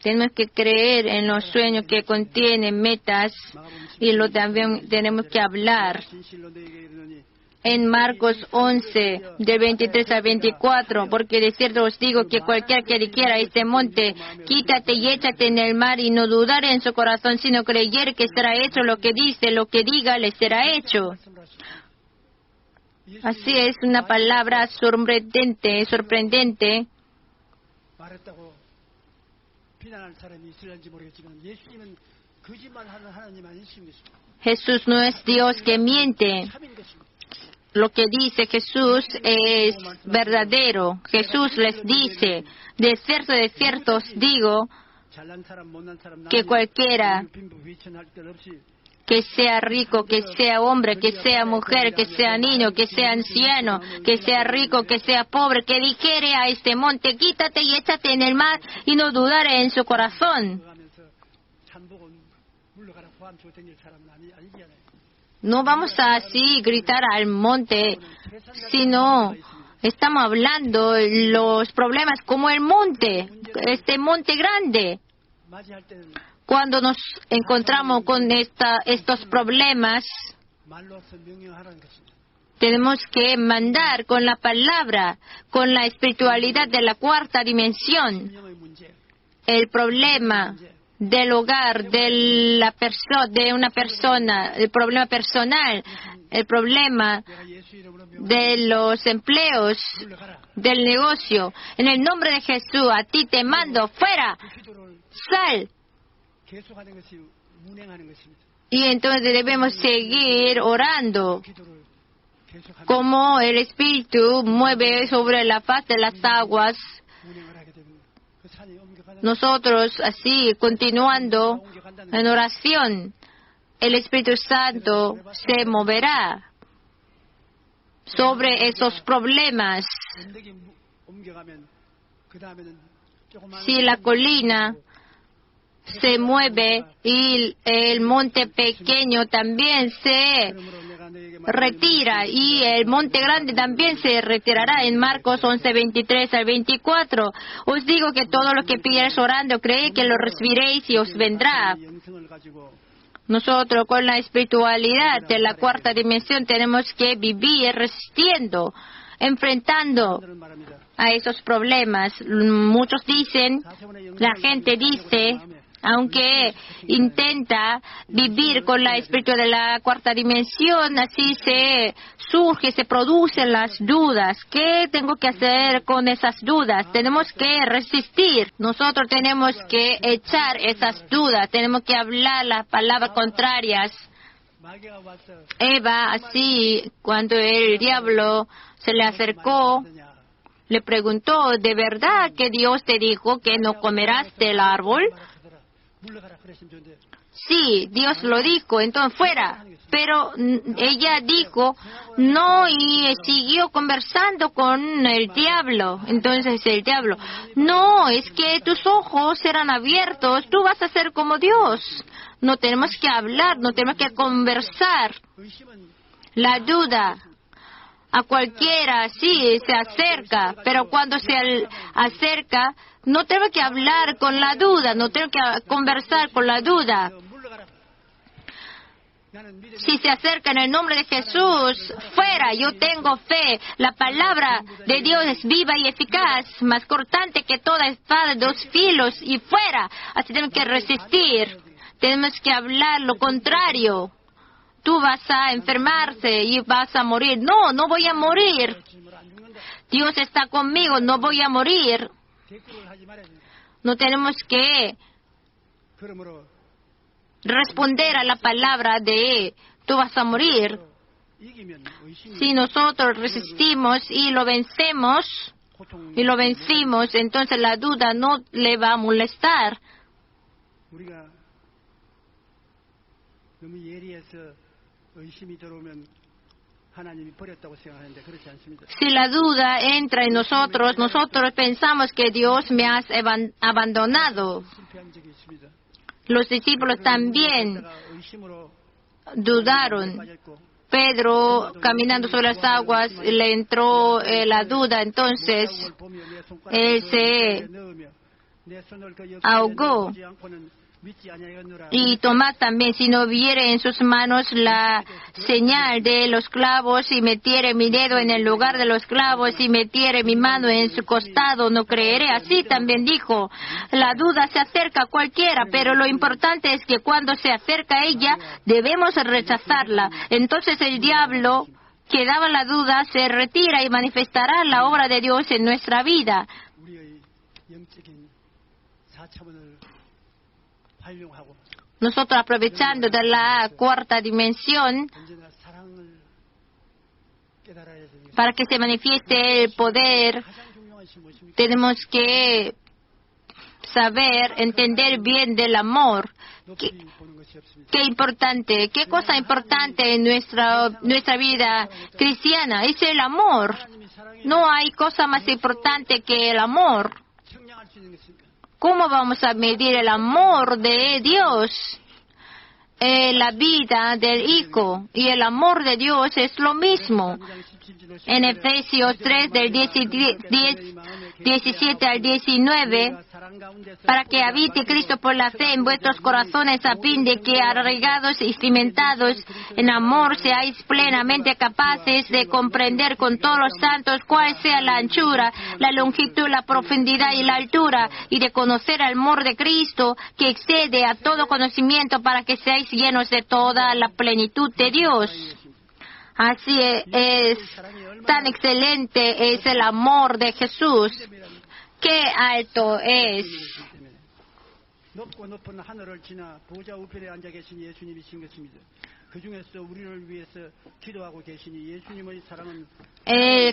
Tenemos que creer en los sueños que contienen metas y lo también tenemos que hablar. 진실로 너에게 이르노니 En Marcos 11, del 23 al 24, porque de cierto os digo que cualquier que dijera a este monte, quítate y échate en el mar, y no dudare en su corazón, sino creyere que será hecho lo que dice, lo que diga, le será hecho. Así es una palabra sorprendente. 말했다고 비난할 사람이 있을지 모르겠지만 예수님은 거짓말하는 하나님 아니신 것입니다. Jesús no es Dios que miente. 참인 것입니다. Lo que dice Jesús es verdadero. Jesús les dice, de cierto os digo, 잘난 사람 못난 사람 que cualquiera 빈부 비천할 것 없이 que sea rico, que sea hombre, que sea mujer, que sea niño, que sea anciano, que sea rico, que sea pobre, que dijere a este monte, quítate y échate en el mar, y no dudare en su corazón. 하면서 산복은 물러가라 포함 주고 댕길 사람은 아니잖아요. No vamos a así gritar al monte, sino estamos hablando los problemas como el monte, este monte grande. 맞이할 때는 Cuando nos encontramos con estos problemas, 말로서 명령하라는 것입니다. tenemos que mandar con la palabra, con la espiritualidad de la cuarta dimensión. 신령의 문제, El problema del hogar, de una persona, el problema personal, el problema 내가 예수 이름으로 명하노니 de los empleos 물러가라. del negocio. En el nombre de Jesús, a ti te mando, fuera, 그 기도를 sal. 계속하는 것이 운행하는 것입니다. Y entonces debemos seguir orando, 그 기도를 계속하면 como el Espíritu mueve sobre la faz de las aguas. 운행을 하게 되면 그 산이 옮겨가는 Nosotros así, continuando en oración, el Espíritu Santo se moverá sobre esos problemas. 언덕이 옮겨가면 그 다음에는 조그마한 Si la colina se mueve y el monte pequeño también se 그러므로 내가 너에게 retira y el monte grande también se retirará. En Marcos 11, 23 al 24, os digo que todo lo que pidierais orando, creed que lo recibiréis y os vendrá. 영성을 가지고 Nosotros con la espiritualidad de la cuarta dimensión tenemos que vivir resistiendo, enfrentando 사람들은 말합니다. a esos problemas. Muchos dicen, la gente dice, aunque intenta vivir con la espíritu de la cuarta dimensión, así se surge, se producen las dudas. ¿Qué tengo que hacer con esas dudas? Tenemos que resistir. Nosotros tenemos que echar esas dudas. Tenemos que hablar las palabras contrarias. 마귀가 와서 Eva, así, cuando el diablo se le acercó, le preguntó, ¿de verdad que Dios te dijo que no comerás del árbol? 물러가라 그랬으면 좋은데 Sí, Dios lo dijo, entonces fuera. Pero ella dijo, no, y siguió conversando con el diablo. Entonces el diablo, no, es que tus ojos serán abiertos, tú vas a ser como Dios. No tenemos que hablar, no tenemos que conversar. 의심은 La duda a cualquiera sí se acerca, pero cuando se acerca, no tengo que hablar con la duda, no tengo que conversar con la duda. 물러가라. 나는 믿음이 Si se acerca en el nombre de Jesús, fuera, yo tengo fe. La palabra de Dios es viva y eficaz, más cortante que toda espada de dos filos, y fuera. Así tenemos que resistir, tenemos que hablar lo contrario. Tú vas a enfermarse y vas a morir. No, no voy a morir. 주님으로 안 죽는다. Dios está conmigo, no voy a morir. 대꾸를 하지 말아야 된다. No tenemos que 그러므로 responder a la palabra de tú vas a morir. 이기면 의심이 Si nosotros resistimos y lo vencemos, 고통 y lo vencimos, entonces la duda no le va a molestar. 우리가 너무 예리해서 의심이 들어오면 하나님이 버렸다고 생각하는데 그렇지 않습니다. Si la duda entra en nosotros, nosotros pensamos que Dios me ha abandonado. 실패한 적이 있습니다. Los discípulos también 그러다가 의심으로 dudaron. 빠졌고 Pedro, caminando sobre las aguas, le entró la duda, entonces 뭘 보며 내 손가락을 él 그 se 옆에 넣으며 내 손을 그 옆에 ahogó. 넣지 않고는 믿지 아니하겠노라. Y Tomás también, si no viere en sus manos la señal de los clavos y metiere mi dedo en el lugar de los clavos y metiere mi mano en su costado, no creeré. Así también dijo, la duda se acerca a cualquiera, pero lo importante es que cuando se acerca a ella, debemos rechazarla. Entonces el diablo, que daba la duda, se retira y manifestará la obra de Dios en nuestra vida. 우리의 영적인 4차원을 활용하고 Nosotros, aprovechando de la cuarta dimensión, 언제나 사랑을 깨달아야 됩니다. para que se manifieste el poder, 가장 중요한 것이 무엇입니까? tenemos que saber, entender bien del amor. 높이 보는 것이 없습니다. Qué importante, qué cosa importante en nuestra vida cristiana es el amor. 하나님이 사랑에 No hay cosa más importante que el amor. 측량할 수 있는 것입니까? ¿Cómo vamos a medir el amor de Dios? La vida del Hijo y el amor de Dios es lo mismo. En Efesios 3, del 17 al 19, para que habite Cristo por la fe en vuestros corazones, a fin de que, arraigados y cimentados en amor, seáis plenamente capaces de comprender con todos los santos cuál sea la anchura, la longitud, la profundidad y la altura, y de conocer el amor de Cristo, que excede a todo conocimiento, para que seáis llenos de toda la plenitud de Dios. Así es, tan excelente es el amor de Jesús. ¡Qué alto es! 높고 높은 하늘을 지나 보좌 우편에 앉아 계신 예수님이신 것입니다. 그 중에서 우리를 위해서 기도하고 계시니 예수님의 사랑은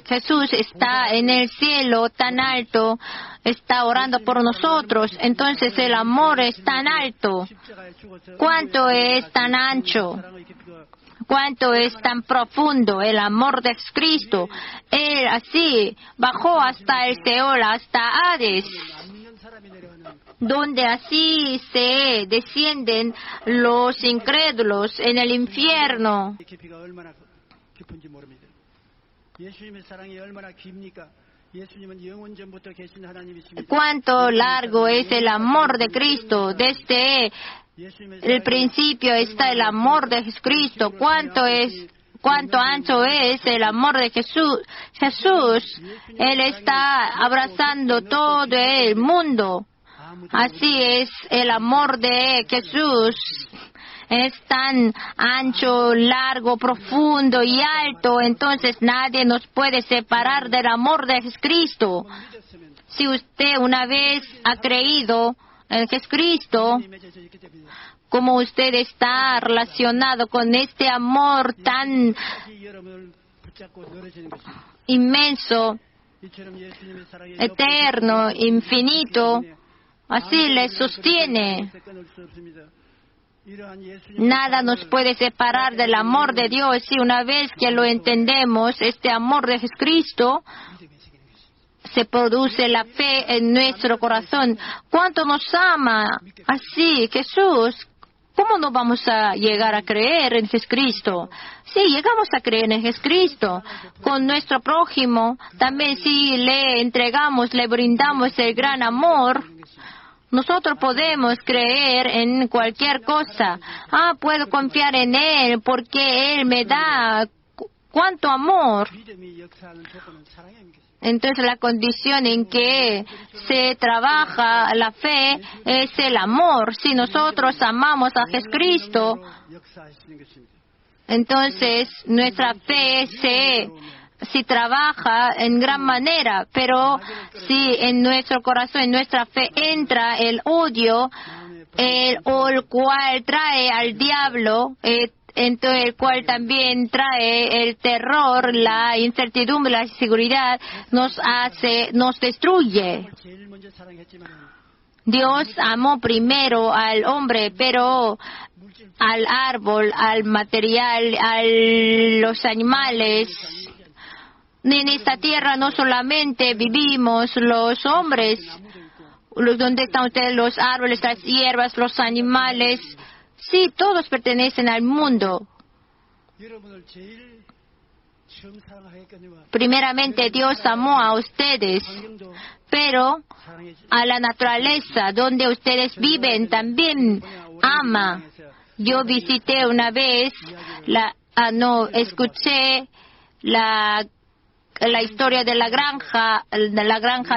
Jesús está en el cielo tan alto, está orando por nosotros. Entonces el amor es tan alto. ¿Cuánto es tan ancho? ¿Cuánto es tan profundo el amor de Cristo? Él así bajó hasta el Seol, hasta Hades, donde así se descienden los incrédulos en el infierno. Cuánto largo es el amor de Cristo. Desde el principio está el amor de Jesucristo. Cuánto ancho es el amor de Jesús. Él está abrazando todo el mundo. Así es el amor de Jesús. Es tan ancho, largo, profundo y alto. Entonces nadie nos puede separar del amor de Jesucristo. Si usted una vez ha creído en Jesucristo, como usted está relacionado con este amor tan inmenso, eterno, infinito, así le sostiene. Nada nos puede separar del amor de Dios. Y una vez que lo entendemos, este amor de Jesucristo, se produce la fe en nuestro corazón. ¿Cuánto nos ama así Jesús? ¿Cómo no vamos a llegar a creer en Jesucristo? Sí, llegamos a creer en Jesucristo. Con nuestro prójimo, también si le entregamos, le brindamos el gran amor, nosotros podemos creer en cualquier cosa. Puedo confiar en Él porque Él me da cuánto amor. Entonces la condición en que se trabaja la fe es el amor. Si nosotros amamos a Jesucristo, entonces nuestra fe se trabaja en gran manera. Pero si en nuestro corazón, en nuestra fe entra el odio, el cual trae al diablo, entonces el cual también trae el terror, la incertidumbre, la inseguridad, nos destruye. Dios amó primero al hombre, pero al árbol, al material, a los animales. En esta tierra no solamente vivimos los hombres, donde están ustedes, los árboles, las hierbas, los animales. Sí, todos pertenecen al mundo. Primeramente Dios amó a ustedes, pero a la naturaleza donde ustedes viven también ama. Yo visité una vez, escuché la historia de la granja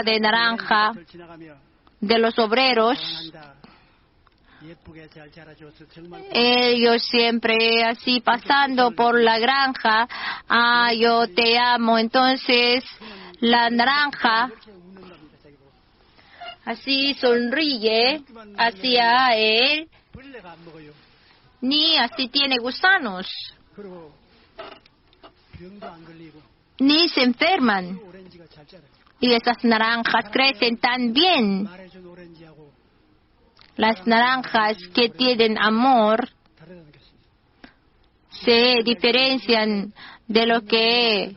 de naranja, de los obreros. Ellos siempre así pasando por la granja, yo te amo. Entonces la naranja así sonríe hacia él, ni así tiene gusanos, ni se enferman. Y esas naranjas crecen tan bien. Las naranjas que tienen amor se diferencian de lo que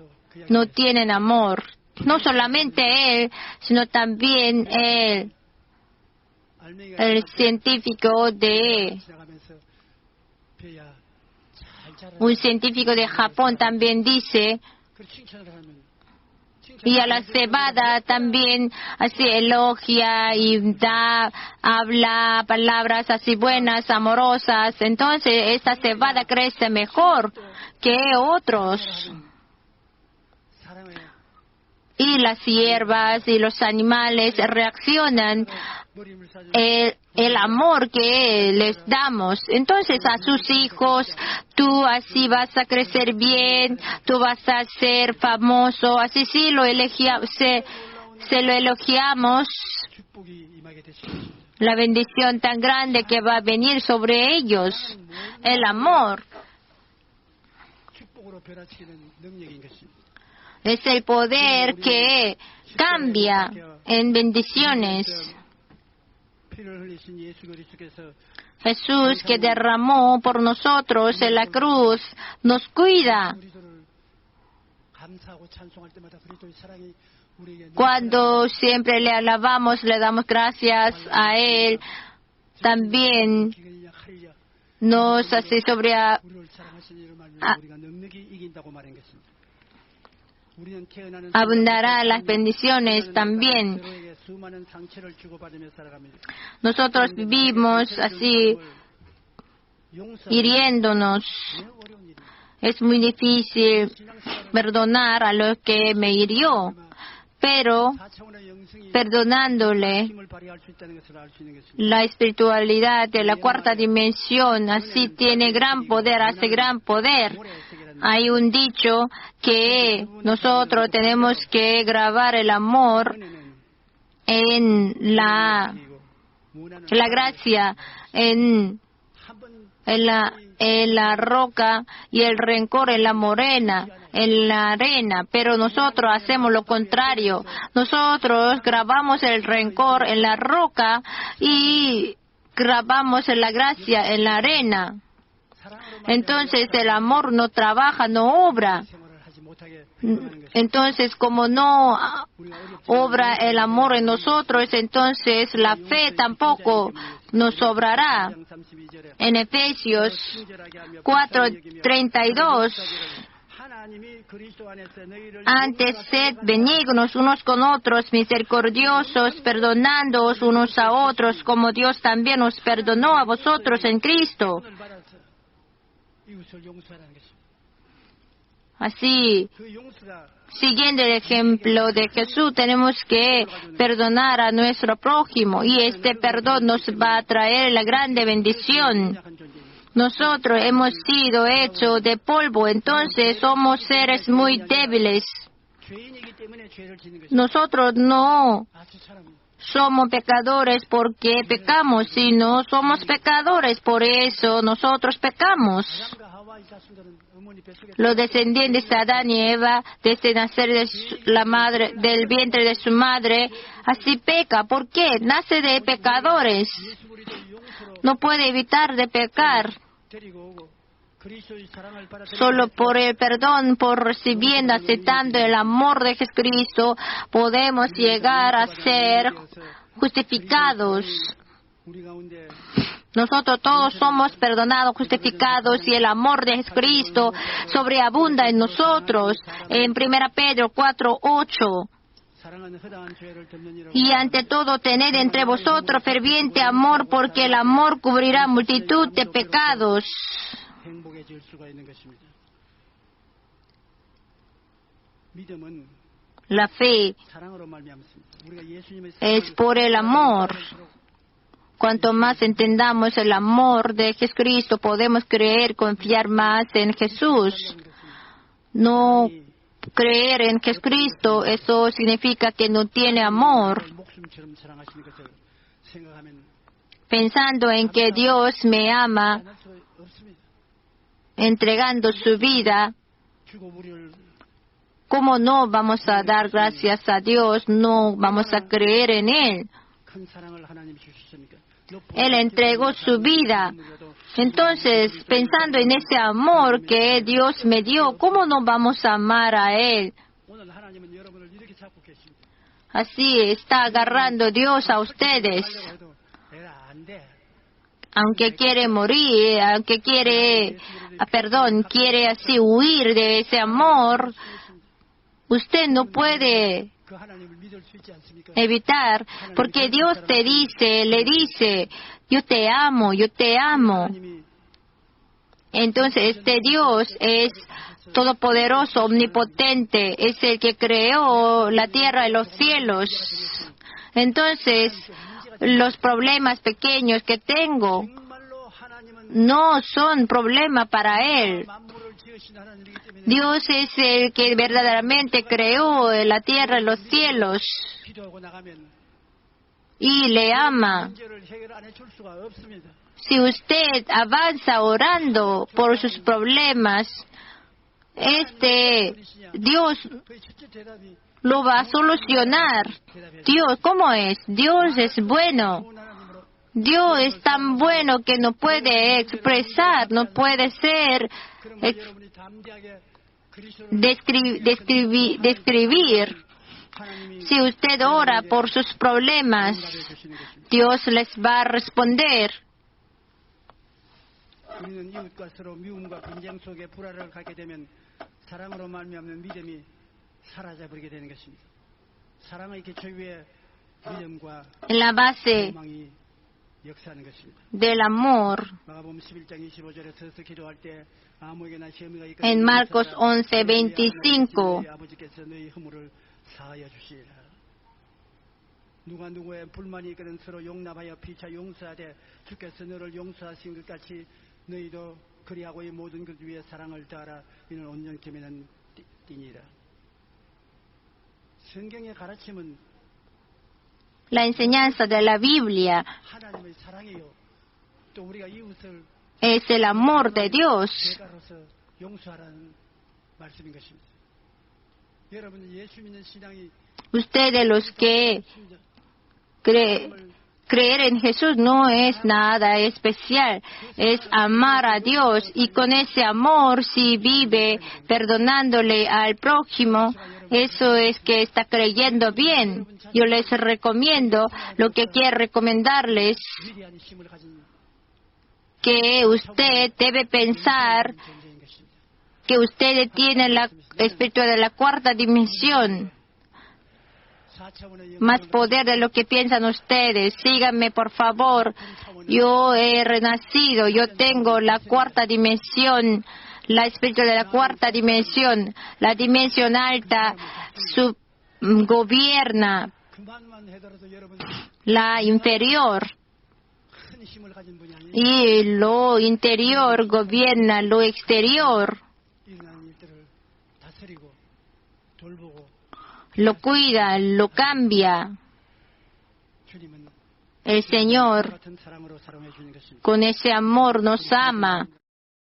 no tienen amor. No solamente él, sino también el científico un científico de Japón también dice, y a la cebada también así elogia y habla palabras así buenas, amorosas. Entonces esta cebada crece mejor que otros. Y las hierbas y los animales reaccionan el amor que les damos. Entonces a sus hijos, tú así vas a crecer bien, tú vas a ser famoso, así sí lo se lo elogiamos, la bendición tan grande que va a venir sobre ellos, el amor. Es el poder que cambia en bendiciones. Jesús, que derramó por nosotros en la cruz, nos cuida. Cuando siempre le alabamos, le damos gracias a Él, también nos hace abundará las bendiciones también. Nosotros vivimos así, hiriéndonos. Es muy difícil perdonar a los que me hirió, pero perdonándole, la espiritualidad de la cuarta dimensión así tiene gran poder, hace gran poder. Hay un dicho que nosotros tenemos que grabar el amor en la gracia, en la roca, y el rencor en la arena, pero nosotros hacemos lo contrario. Nosotros grabamos el rencor en la roca y grabamos en la gracia en la arena. Entonces el amor no trabaja, no obra. Entonces, como no obra el amor en nosotros, entonces la fe tampoco nos obrará. En Efesios 4:32, antes sed benignos unos con otros, misericordiosos, perdonándoos unos a otros, como Dios también os perdonó a vosotros en Cristo. Así, siguiendo el ejemplo de Jesús, tenemos que perdonar a nuestro prójimo, y este perdón nos va a traer la grande bendición. Nosotros hemos sido hechos de polvo, entonces somos seres muy débiles. Nosotros no somos pecadores porque pecamos, sino somos pecadores, por eso nosotros pecamos. Los descendientes de Adán y Eva, desde nacer del vientre de su madre, así peca. ¿Por qué? Nace de pecadores. No puede evitar de pecar. Solo por el perdón, por recibiendo, aceptando el amor de Jesucristo, podemos llegar a ser justificados. Nosotros todos somos perdonados, justificados, y el amor de Jesucristo sobreabunda en nosotros. En 1 Pedro 4:8. Y ante todo, tened entre vosotros ferviente amor, porque el amor cubrirá multitud de pecados. La fe es por el amor. Cuanto más entendamos el amor de Jesucristo, podemos creer, confiar más en Jesús. No creer en Jesucristo, eso significa que no tiene amor. Pensando en que Dios me ama, entregando su vida, ¿cómo no vamos a dar gracias a Dios? No vamos a creer en Él. Él entregó su vida. Entonces, pensando en ese amor que Dios me dio, ¿cómo no vamos a amar a Él? Así está agarrando Dios a ustedes. Aunque quiere morir, aunque quiere así huir de ese amor, usted no puede evitar, porque Dios le dice, yo te amo, yo te amo. Entonces, este Dios es todopoderoso, omnipotente, es el que creó la tierra y los cielos. Entonces, los problemas pequeños que tengo 정말로 하나님은 no son problema para Él. 만물을 지으신 하나님이기 때문에 Dios es el que verdaderamente creó la tierra y los cielos 기도하고 나가면 y le ama. 문제를 해결 안 해줄 수가 없습니다. Si usted avanza orando por sus problemas, Dios 그의 첫째 대답이 lo va a solucionar. Dios, ¿cómo es? Dios es bueno. 좋은 하나님으로 Dios es tan bueno que no puede expresar, no puede ser, 그런 걸 여러분이 담대하게 그리스도를 describir. 하나님이 Si usted ora por sus problemas, 주시는 것입니다. Dios les va a responder. 우리는 이웃과 서로 미움과 분쟁 속에 불화를 갖게 되면 사랑으로 말미암는 믿음이 사라져버리게 되는 것입니다. 사랑의 기초 위에 믿음과 En la base 소망이 역사하는 것입니다. del amor, 마가복음 11장 25절에 서서 기도할 때 아무에게나 시험이가 있거든 en Marcos 11:25, 아버지께서 너희 허물을 사하여 주시리라. 누가 누구의 불만이 있거든 서로 용납하여 피차 용서하되 주께서 너를 용서하신 것 같이 너희도 그리하고 이 모든 것 위에 사랑을 더하라. 이는 온전케 맺는 띠니라. 성경의 가르침은 la enseñanza de la Biblia 하나님의 사랑이요. 또 우리가 이웃을 es el amor de Dios. 대가로서 용서하라는 말씀인 것입니다. 여러분 예수 믿는 신앙이 Ustedes los que creer en Jesús no es nada especial, es amar a Dios y con ese amor si vive perdonándole al prójimo, eso es que está creyendo bien. Yo les recomiendo, lo que quiero recomendarles, 위대한 힘을 가진 que usted debe pensar 존재인 것입니다. que usted tiene la espíritu de la cuarta dimensión, 4차원의 más poder de lo que piensan ustedes. Síganme, por favor. Yo he renacido, yo tengo la cuarta dimensión, la espíritu de la cuarta dimensión. La dimensión alta gobierna 그만만 해더라도 여러분 la inferior 큰 힘을 가진 분이 아니에요. y lo interior gobierna lo exterior. 일어나는 일들을 다스리고 돌보고 Lo cuida, lo cambia. 주님은 El Señor 같은 사랑으로 사랑해 주는 것입니다. con ese amor nos ama.